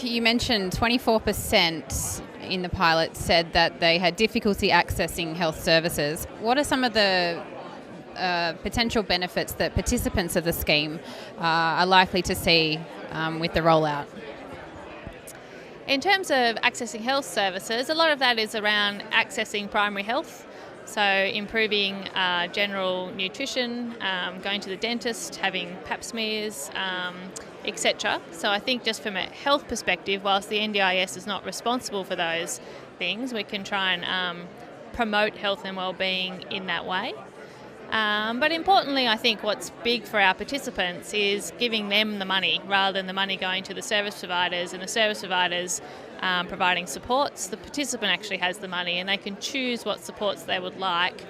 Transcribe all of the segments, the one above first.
you mentioned 24% in the pilot said that they had difficulty accessing health services. What are some of the potential benefits that participants of the scheme are likely to see with the rollout? In terms of accessing health services, a lot of that is around accessing primary health, so improving general nutrition, going to the dentist, having pap smears, etc. So I think just from a health perspective, whilst the NDIS is not responsible for those things, we can try and promote health and wellbeing in that way. But importantly, I think what's big for our participants is giving them the money rather than the money going to the service providers, and the service providers providing supports. The participant actually has the money and they can choose what supports they would like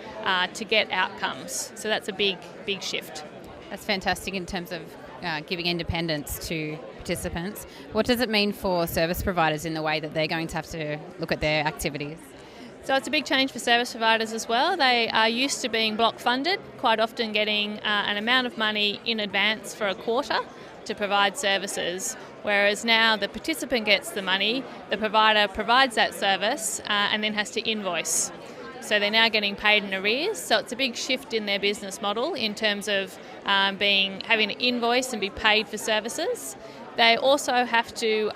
to get outcomes. So that's a big shift. That's fantastic in terms of giving independence to participants. What does it mean for service providers in the way that they're going to have to look at their activities? So it's a big change for service providers as well. They are used to being block funded, quite often getting an amount of money in advance for a quarter to provide services, whereas now the participant gets the money, the provider provides that service and then has to invoice. So they're now getting paid in arrears. So it's a big shift in their business model in terms of having to invoice and be paid for services. They also have to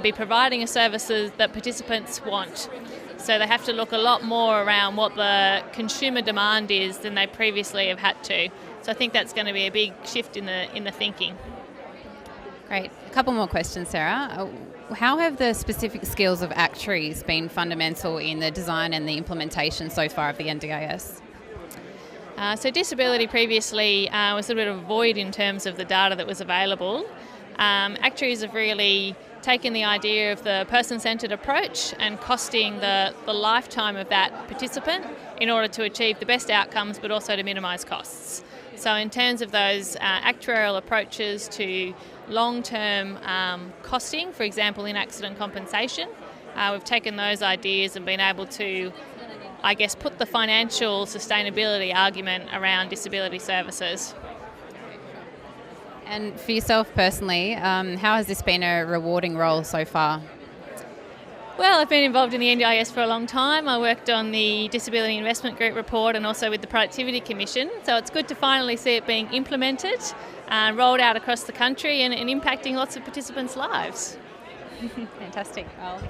be providing a services that participants want. So they have to look a lot more around what the consumer demand is than they previously have had to. So I think that's going to be a big shift in the thinking. Great. A couple more questions, Sarah. How have the specific skills of actuaries been fundamental in the design and the implementation so far of the NDIS? So disability previously was a bit of a void in terms of the data that was available. Actuaries have really taken the idea of the person-centred approach and costing the lifetime of that participant in order to achieve the best outcomes but also to minimise costs. So in terms of those actuarial approaches to long-term costing, for example in accident compensation, we've taken those ideas and been able to, I guess, put the financial sustainability argument around disability services. And for yourself personally, how has this been a rewarding role so far? Well, I've been involved in the NDIS for a long time. I worked on the Disability Investment Group report and also with the Productivity Commission. So it's good to finally see it being implemented, rolled out across the country and impacting lots of participants' lives. Fantastic. Well,